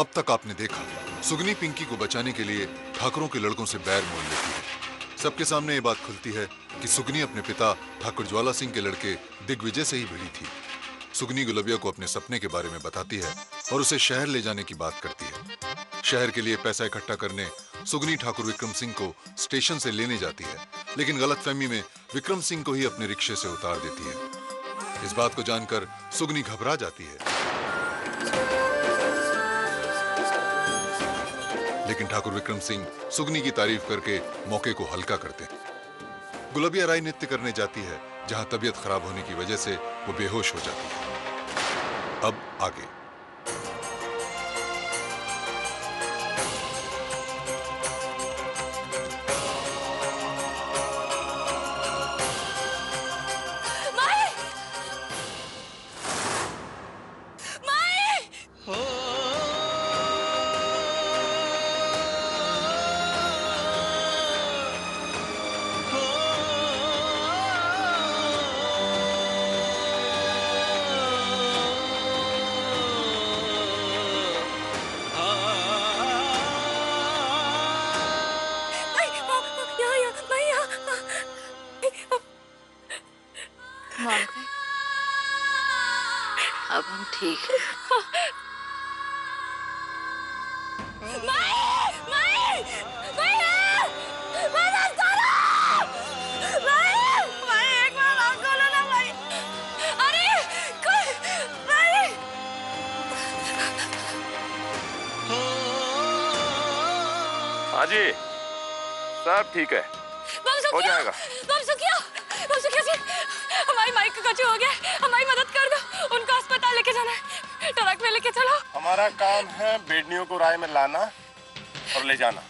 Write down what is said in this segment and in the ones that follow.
अब तक आपने देखा, सुगनी पिंकी को बचाने के लिए ठाकुरों के लड़कों से बैर मोल लेती है। सबके सामने ये बात खुलती है कि सुगनी अपने पिता ठाकुर ज्वाला सिंह के लड़के दिग्विजय से ही भिड़ी थी। सुगनी गुलबिया को अपने सपने के बारे में बताती है और उसे शहर ले जाने की बात करती है। शहर के लिए पैसा इकट्ठा करने सुगनी ठाकुर विक्रम सिंह को स्टेशन से लेने जाती है, लेकिन गलतफहमी में विक्रम सिंह को ही अपने रिक्शे से उतार देती है। इस बात को जानकर सुगनी घबरा जाती है, लेकिन ठाकुर विक्रम सिंह सुगनी की तारीफ करके मौके को हल्का करते हैं। गुलबिया राय नृत्य करने जाती है, जहां तबीयत खराब होने की वजह से वो बेहोश हो जाती है। अब आगे। अब हम ठीक हैं। हाँ जी, सब ठीक है, हो जाएगा। हमारी माइक का कुछ हो गया, हमारी मदद कर दो, उनको अस्पताल लेके जाना है, ट्रक में लेके चलो। हमारा काम है बेडनियों को राय में लाना और ले जाना।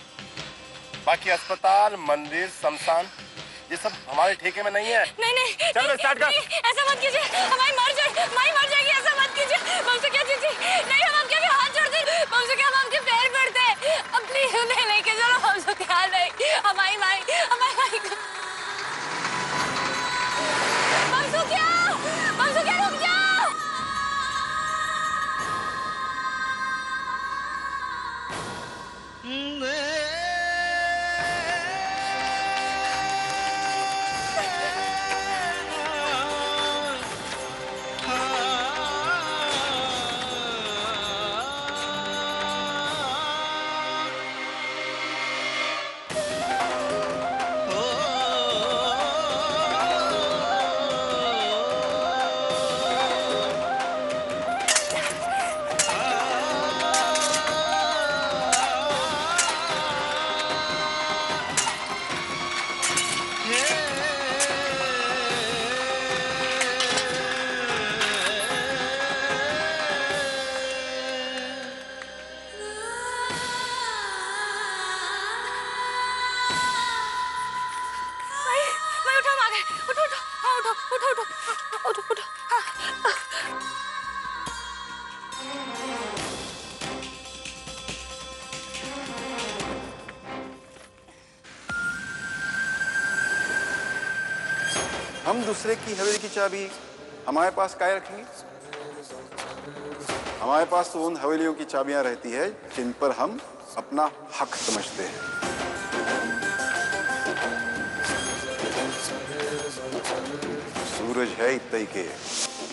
बाकी अस्पताल, मंदिर, शमशान ये सब हमारे ठेके में नहीं है। नहीं चलो स्टार्ट कर। ऐसा मत कीजिए, हमारी मर जाएगी, ऐसा मत कीजिए। हमसे क्या चीज़ नहीं, हम आपके हाथ जोड़ते हैं, हमसे क्या, हम आपके पैर पड़ते हैं। अब प्लीज उन्हें लेके चलो, हमसे क्या नहीं, हमारी माई रुक जाओ। हम दूसरे की हवेली की चाबी हमारे पास काहे रखेंगे? हमारे पास तो उन हवेलियों की चाबियां रहती है जिन पर हम अपना हक समझते हैं। सूरज है इतने के,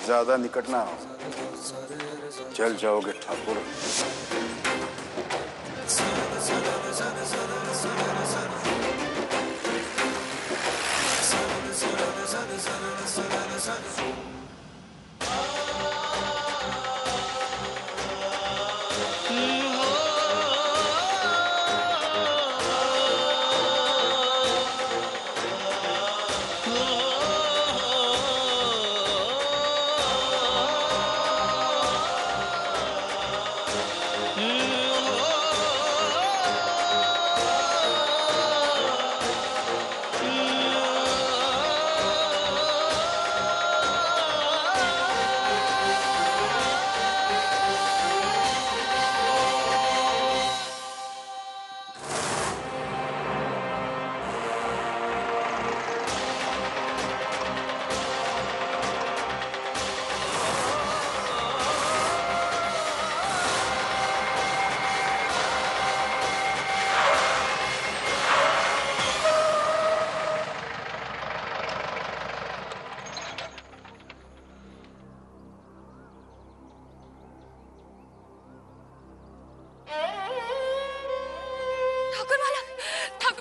ज्यादा निकट ना हो, जल जाओगे ठाकुर।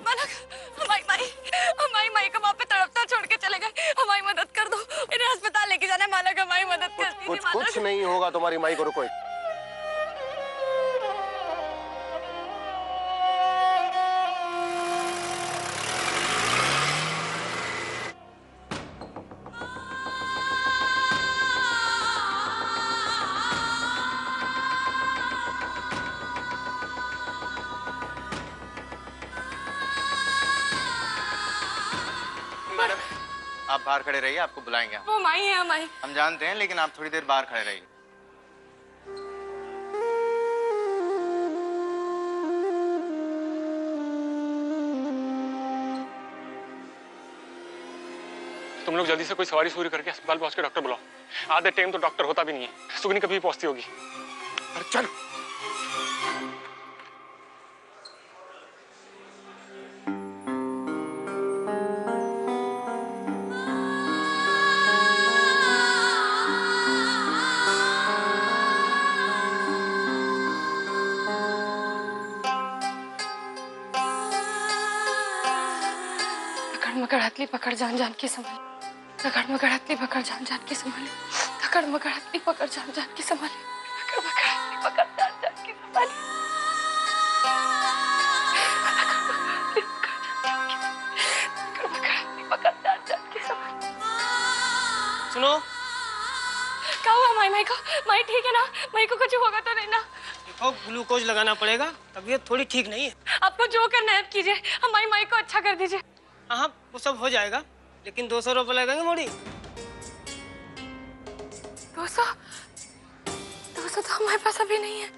मालक, हमारी माई को वहाँ पे तड़पता छोड़ के चले गए। हमारी मदद कर दो, इन्हें अस्पताल लेके जाना है मालक, हमारी मदद कर दीजिए कुछ मालक। कुछ नहीं होगा तुम्हारी माई को, रुको। आप बाहर खड़े रहिए, आपको बुलाएंगे हम। वो माई है हमारी। हम जानते हैं, लेकिन आप थोड़ी देर बाहर खड़े रहिए। तुम लोग जल्दी से कोई सवारी सूरी करके अस्पताल पहुंच के डॉक्टर बुलाओ। आधे टाइम तो डॉक्टर होता भी नहीं है। सुगनी कभी पहुंचती होगी। अरे चल। मकड़ हथली पकड़ जान जान के संभाले, तकड़ मकड़ हथली पकड़ जान जान के संभाले, तकड़ मकड़ हथली पकड़ जान जान के संभाले, तकड़ मकड़ हथली पकड़ जान जान के संभाले, तकड़ मकड़ हथली पकड़ जान जान के संभाले। सुनो, क्या हुआ माई को? माई ठीक है ना? माई को कुछ होगा तो नहीं ना? देखो ग्लूकोज लगाना पड़ेगा, तबीयत थोड़ी ठीक नहीं है। आपको जो करना है कीजिए, हमारी माई को अच्छा कर दीजिए। हाँ वो सब हो जाएगा, लेकिन 200 रुपये लगेंगे मोड़ी। 200 तो हमारे पास अभी नहीं है,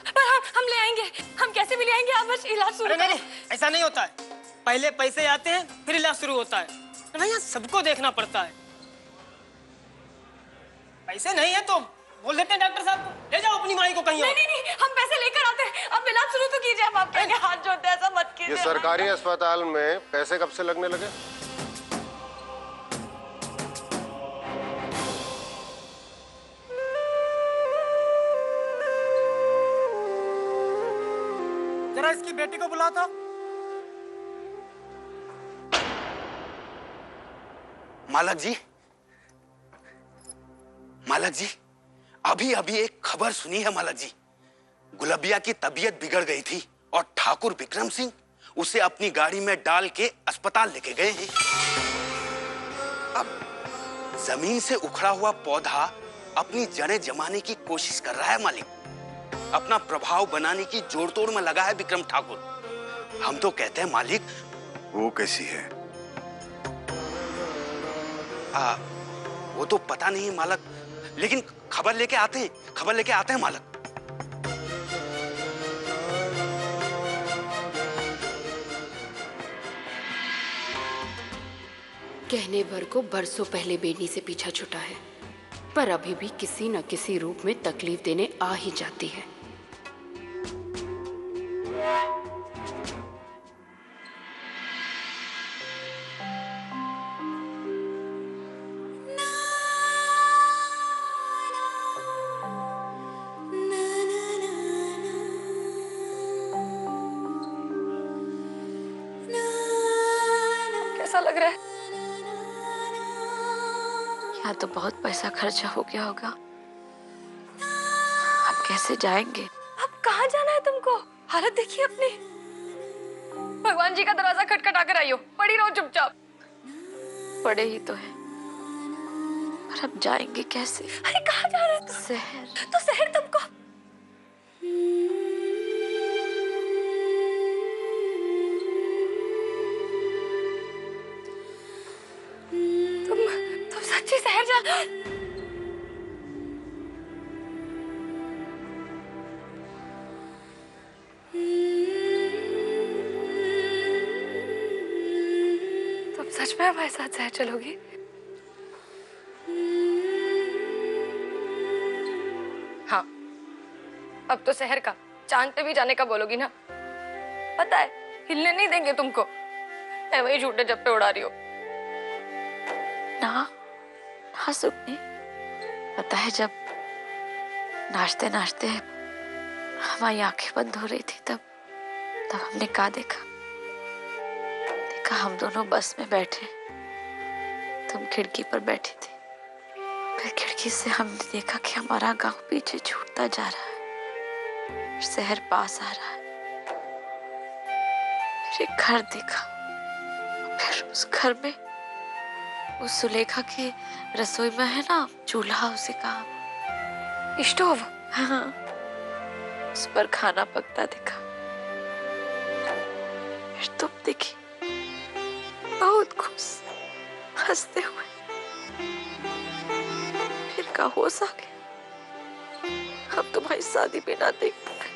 पर हम ले आएंगे। हम कैसे भी ले आएंगे, आप बस इलाज शुरू करो। नहीं, ऐसा नहीं होता है। पहले पैसे आते हैं, फिर इलाज शुरू होता है। भैया सबको देखना पड़ता है। पैसे नहीं है तो बोल देते हैं डॉक्टर साहब को, ले जाओ अपनी माई को कहीं। नहीं, हम पैसे लेकर आते हैं। अब इलाज शुरू तो कीजिए। हम आपके आगे हाथ जोड़ते हैं, ऐसा मत कीजिए। ये सरकारी अस्पताल में पैसे कब से लगने लगे? जरा इसकी बेटी को बुला था। मालक जी, अभी अभी एक खबर सुनी है मालक जी। गुलबिया की तबीयत बिगड़ गई थी और ठाकुर विक्रम सिंह उसे अपनी गाड़ी में डाल के अस्पताल लेके गए हैं। अब जमीन से उखड़ा हुआ पौधा अपनी जड़ें जमाने की कोशिश कर रहा है मालिक। अपना प्रभाव बनाने की जोड़ तोड़ में लगा है विक्रम ठाकुर। हम तो कहते हैं मालिक। वो कैसी है? वो तो पता नहीं मालक, लेकिन खबर लेके आते हैं मालक। कहने भर को बरसों पहले बेनी से पीछा छुटा है, पर अभी भी किसी न किसी रूप में तकलीफ देने आ ही जाती है। कैसा लग रहा है? यहाँ तो बहुत पैसा खर्चा हो गया होगा। अब कैसे जाएंगे? अब कहाँ जाना है तुमको? हालत देखिए अपनी। भगवान जी का दरवाजा खटखटा कर आई हो, पड़ी रहो चुपचाप। पड़े ही तो है, पर अब जाएंगे कैसे? अरे कहाँ जा रहे हो? शहर। तो शहर तुमको तुम सच्ची शहर जा? तुम सच में हमारे साथ शहर चलोगी? हाँ, अब तो शहर का चांद पे भी जाने का बोलोगी ना? पता है हिलने नहीं देंगे तुमको। मैं वही झूठे जप्पे उड़ा रही हो। ना सुगनी, पता है जब नाचते नाचते हमारी आंखें बंद हो रही थी, तब हमने क्या देखा? देखा हम दोनों बस में बैठे, तुम खिड़की पर बैठी थी। फिर खिड़की से हमने देखा कि हमारा गांव पीछे छूटता जा रहा है, शहर पास आ रहा है। फिर एक घर देखा, फिर उस घर में उस सुलेखा की रसोई में है ना चूल्हा, उसे कहा स्टोव। हाँ, उस पर खाना पकता दिखा। फिर तुम दिखी बहुत खुश, हंसते हुए। फिर का होश आ गया, हम तुम्हारी शादी भी ना देख पाए।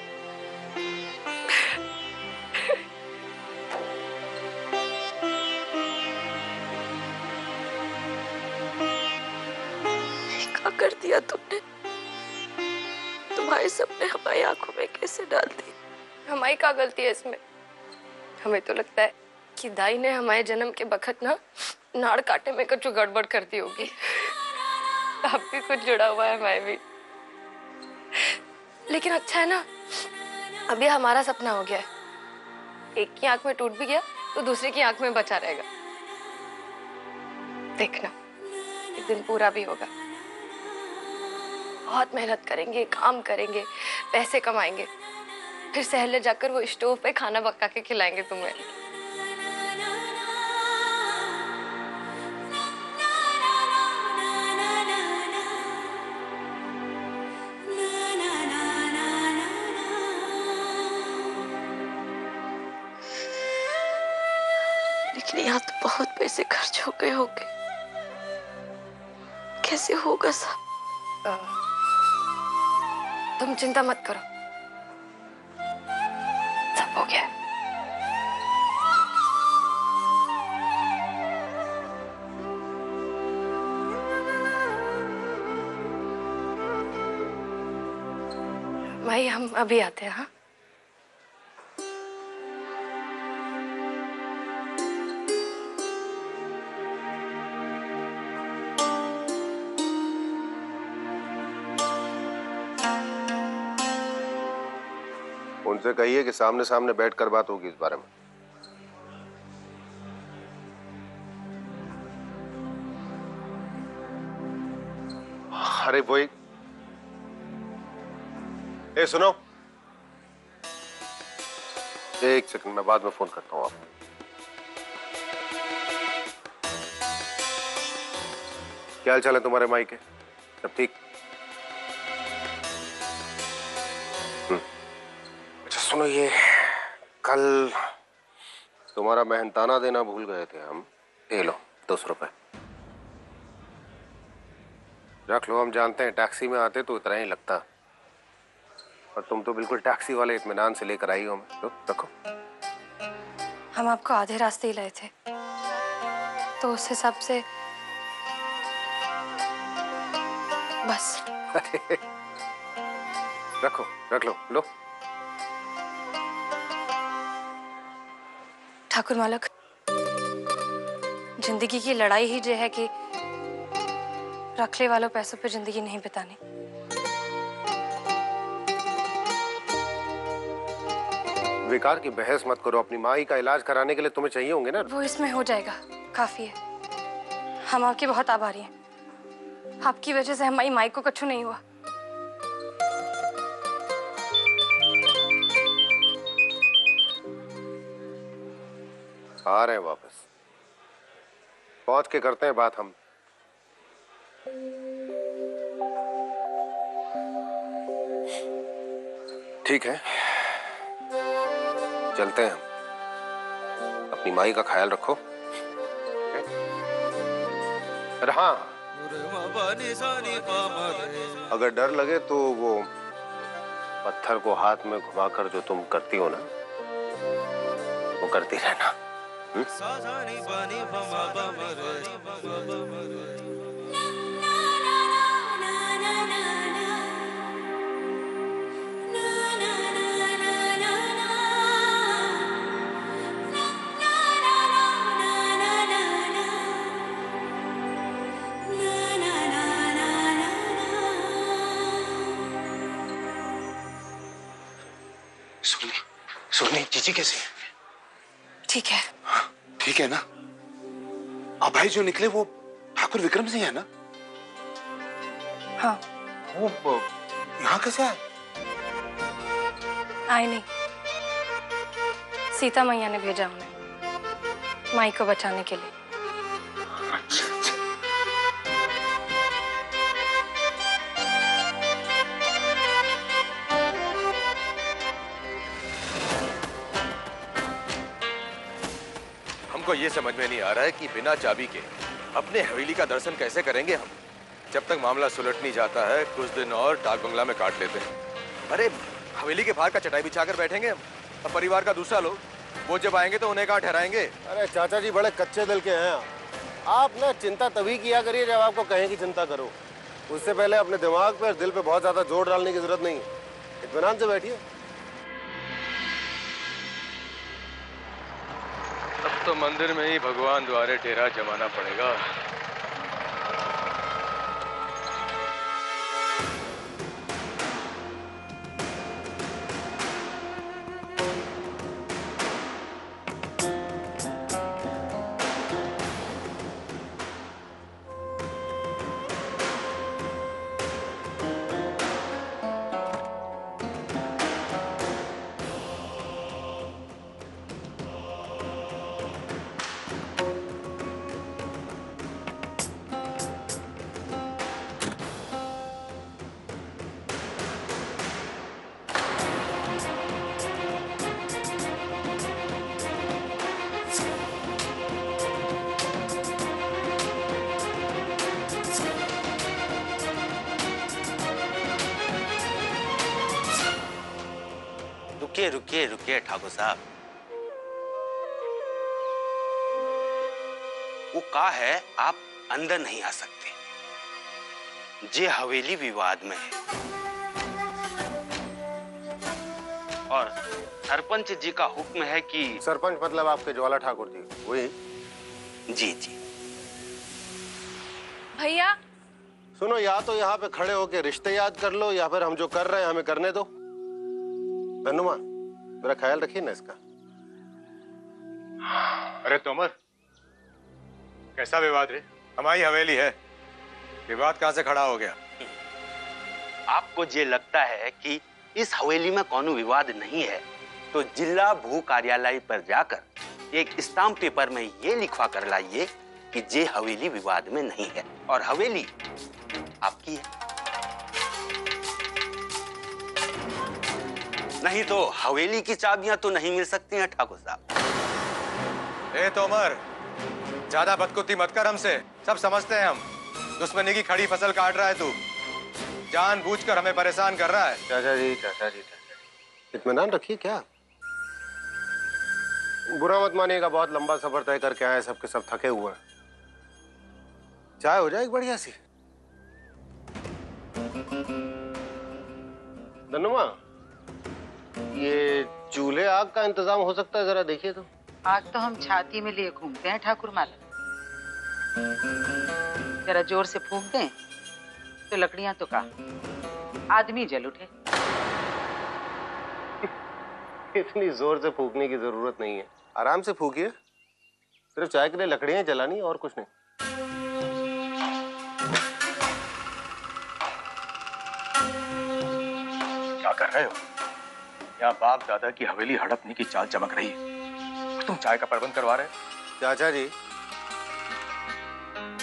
क्या कर दिया तुमने? तुम्हारे सपने हमारी आंखों में कैसे डाल दी? हमारी क्या गलती है इसमें? हमें तो लगता है कि दाई ने हमारे जन्म के बखत ना नाड़ काटे में कुछ गड़बड़ कर दी होगी। अब भी कुछ जुड़ा हुआ है हमारे भी। लेकिन अच्छा है ना, अभी हमारा सपना हो गया है। एक की आंख में टूट भी गया तो दूसरे की आंख में बचा रहेगा। देखना, एक दिन पूरा भी होगा। बहुत मेहनत करेंगे, काम करेंगे, पैसे कमाएंगे, फिर शहर ले जाकर वो स्टोव पे खाना पका के खिलाएंगे तुम्हें। लेकिन यहाँ तो बहुत पैसे खर्च हो गए होंगे, कैसे होगा सब? तुम चिंता मत करो, सब हो गया। भाई हम अभी आते हैं। हाँ, उनसे कहिए कि सामने सामने बैठकर बात होगी इस बारे में। अरे वही, ए सुनो, एक सेकंड, मैं बाद में फोन करता हूँ आपको। क्या हाल चाल है तुम्हारे माई के? सब ठीक? अच्छा सुनो, ये कल तुम्हारा मेहनताना देना भूल गए थे हम। ये लो 200 रुपए रख लो। हम जानते हैं टैक्सी में आते तो इतना ही लगता, और तुम तो बिल्कुल टैक्सी वाले इत्मीनान से लेकर आई हो हमें। तो रखो। हम आपको आधे रास्ते ही लाए थे, तो उस हिसाब से बस। रखो, रख लो, लो। ठाकुर मालक, जिंदगी की लड़ाई ही ये है कि रखले वालों पैसों पे जिंदगी नहीं बितानी। बेकार की बहस मत करो। अपनी माई का इलाज कराने के लिए तुम्हें चाहिए होंगे ना। वो इसमें हो जाएगा, काफी है। हम आपके बहुत आभारी हैं। आपकी वजह से हमारी माई को कुछ नहीं हुआ। आ रहे हैं वापस, पहुंच के करते हैं बात हम। ठीक है, चलते हैं हम। अपनी माई का ख्याल रखो। अरे हाँ, अगर डर लगे तो वो पत्थर को हाथ में घुमाकर जो तुम करती हो ना, वो करती रहना। सोनी, जीजी कैसी है? ठीक है। हाँ, ठीक है ना? अब भाई जो निकले वो ठाकुर विक्रम सिंह है ना? हाँ। वो यहाँ कैसे आए? आए नहीं, सीता मैया ने भेजा उन्हें माई को बचाने के लिए। हमको ये समझ में नहीं आ रहा है कि बिना चाबी के अपने हवेली का दर्शन कैसे करेंगे हम। जब तक मामला सुलट नहीं जाता है कुछ दिन और डाक बंगला में काट लेते हैं। अरे हवेली के बाहर का चटाई बिछाकर बैठेंगे हम, अब परिवार का दूसरा लोग वो जब आएंगे तो उन्हें कहाँ ठहराएंगे। अरे चाचा जी बड़े कच्चे दिल के हैं आप ना चिंता तभी किया करिए जब आपको कहें कि चिंता करो। उससे पहले अपने दिमाग पे और दिल पे बहुत ज्यादा जोर डालने की जरूरत नहीं है। इत्मीनान से बैठिए। अब तो मंदिर में ही भगवान द्वारे डेरा जमाना पड़ेगा। रुकिए रुकिए रुकिए ठाकुर साहब, वो कहा है आप अंदर नहीं आ सकते। जे हवेली विवाद में है और सरपंच जी का हुक्म है कि सरपंच मतलब आपके ज्वाला ठाकुर जी वही? जी जी। भैया सुनो, या तो यहाँ पे खड़े होके रिश्ते याद कर लो या फिर हम जो कर रहे हैं हमें करने दो। धनुमा मेरा ख्याल रखिए ना इसका। अरे तोमर कैसा विवाद रे? हमारी हवेली है, विवाद कहाँ से खड़ा हो गया? आपको ये लगता है कि इस हवेली में कोनो विवाद नहीं है तो जिला भू कार्यालय पर जाकर एक स्टाम्प पेपर में ये लिखवा कर लाइए कि ये हवेली विवाद में नहीं है और हवेली आपकी है। नहीं तो हवेली की चाबियां तो नहीं मिल सकती हैं ठाकुर साहब। ए तोमर ज्यादा बदकुती मत कर हमसे, सब समझते हैं हम। दुश्मनी की खड़ी फसल काट रहा है तू, जानबूझकर हमें परेशान कर रहा है। चाचा जी चाचा जी चाचा जी इत्मीनान रखिए। क्या बुरा मत मानिएगा, बहुत लंबा सफर तय करके आए, सबके सब थके हुए हैं। चाय हो जाए एक बढ़िया सी। धनुमा ये चूल्हे आग का इंतजाम हो सकता है, जरा देखिए तो। आग तो हम छाती में लिए घूमते हैं ठाकुर माला, जरा जोर से फूंक दें तो लकड़ियां तो का आदमी जल उठे। इतनी जोर से फूकने की जरूरत नहीं है, आराम से फूकिए। सिर्फ चाय के लिए लकड़ियां जलानी और कुछ नहीं। क्या कर रहे हो? यहाँ बाप दादा की हवेली हड़पने की चाल चमक रही है, तुम चाय का प्रबंध करवा रहे? चाचा जी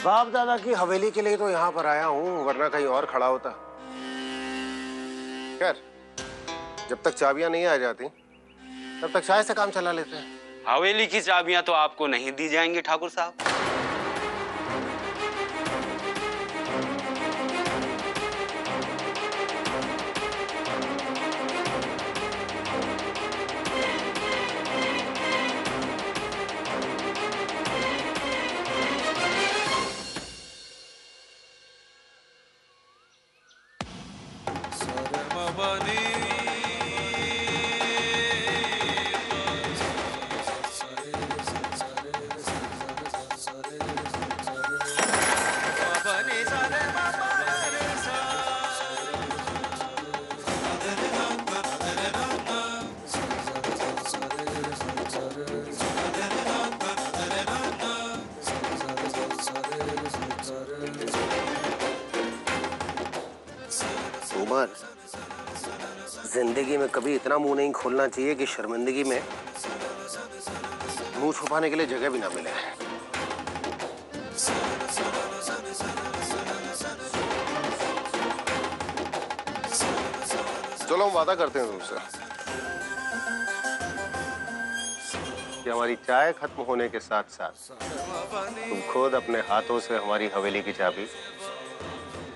बाप दादा की हवेली के लिए तो यहाँ पर आया हूँ, वरना कहीं और खड़ा होता। खैर जब तक चाबियां नहीं आ जाती तब तक चाय से काम चला लेते हैं। हवेली की चाबियां तो आपको नहीं दी जाएंगी ठाकुर साहब। कुंवर, जिंदगी में कभी इतना मुंह नहीं खोलना चाहिए कि शर्मिंदगी में मुंह छुपाने के लिए जगह भी ना मिले। चलो हम वादा करते हैं तुमसे कि हमारी चाय खत्म होने के साथ साथ तुम खुद अपने हाथों से हमारी हवेली की चाबी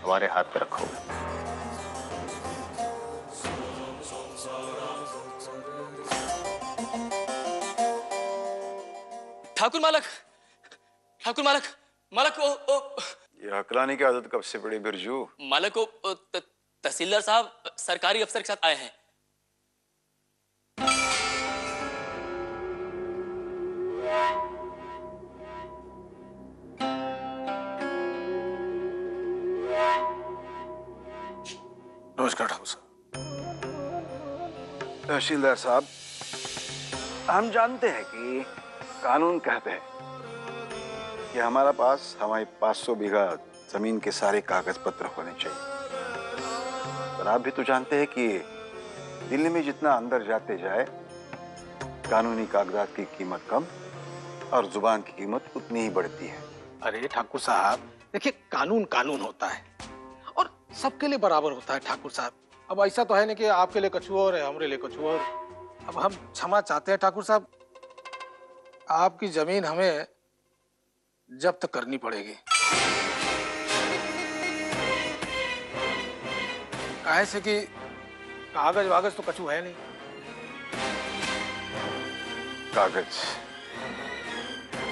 हमारे हाथ पे रखोगे। ठाकुर मालक, ठाकुर मालक, मालक ओ ये हकलाने की आदत कब से पड़ी बिरजू? मालक तहसीलदार साहब सरकारी अफसर के साथ आए हैं। नमस्कार ठाकुर साहब। तहसीलदार साहब, हम जानते हैं कि कानून कहते हैं कि हमारे पास हमारी 500 बीघा जमीन के सारे कागज पत्र होने चाहिए, पर आप भी तो जानते हैं कि दिल्ली में जितना अंदर जाते जाए कानूनी कागजात की कीमत कम और जुबान की कीमत उतनी ही बढ़ती है। अरे ठाकुर साहब देखिए, कानून कानून होता है और सबके लिए बराबर होता है ठाकुर साहब। अब ऐसा तो है नहीं कि आपके लिए कछु और है, हमारे लिए कछु और। अब हम क्षमा चाहते हैं ठाकुर साहब, आपकी जमीन हमें जब्त करनी पड़ेगी। काहे से कि कागज वागज तो कछु है नहीं। कागज?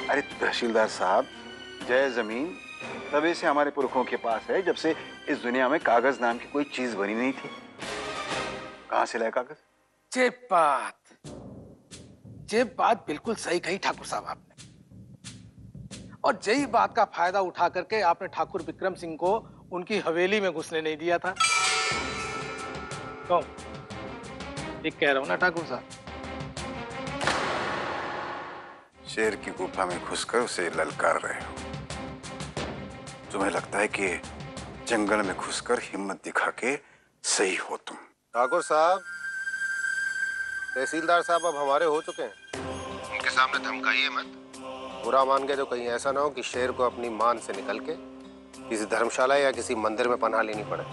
अरे तहसीलदार साहब, जय जमीन तभी से हमारे पुरखों के पास है जब से इस दुनिया में कागज नाम की कोई चीज बनी नहीं थी। कहां से लाए कागज? ये बात बिल्कुल सही कही ठाकुर साहब आपने, और यही बात का फायदा उठा करके आपने ठाकुर विक्रम सिंह को उनकी हवेली में घुसने नहीं दिया था। कौन? ठीक कह रहा हूं ना ठाकुर साहब? शेर की गुफा में घुसकर उसे ललकार रहे हो। तुम्हें लगता है कि जंगल में घुसकर हिम्मत दिखा के सही हो तुम। ठाकुर साहब, तहसीलदार साहब अब हमारे हो चुके हैं, उनके सामने धमकाइए मत। बुरा मान के तो कहीं ऐसा ना हो कि शेर को अपनी मान से निकल के किसी धर्मशाला या किसी मंदिर में पनाह लेनी पड़े।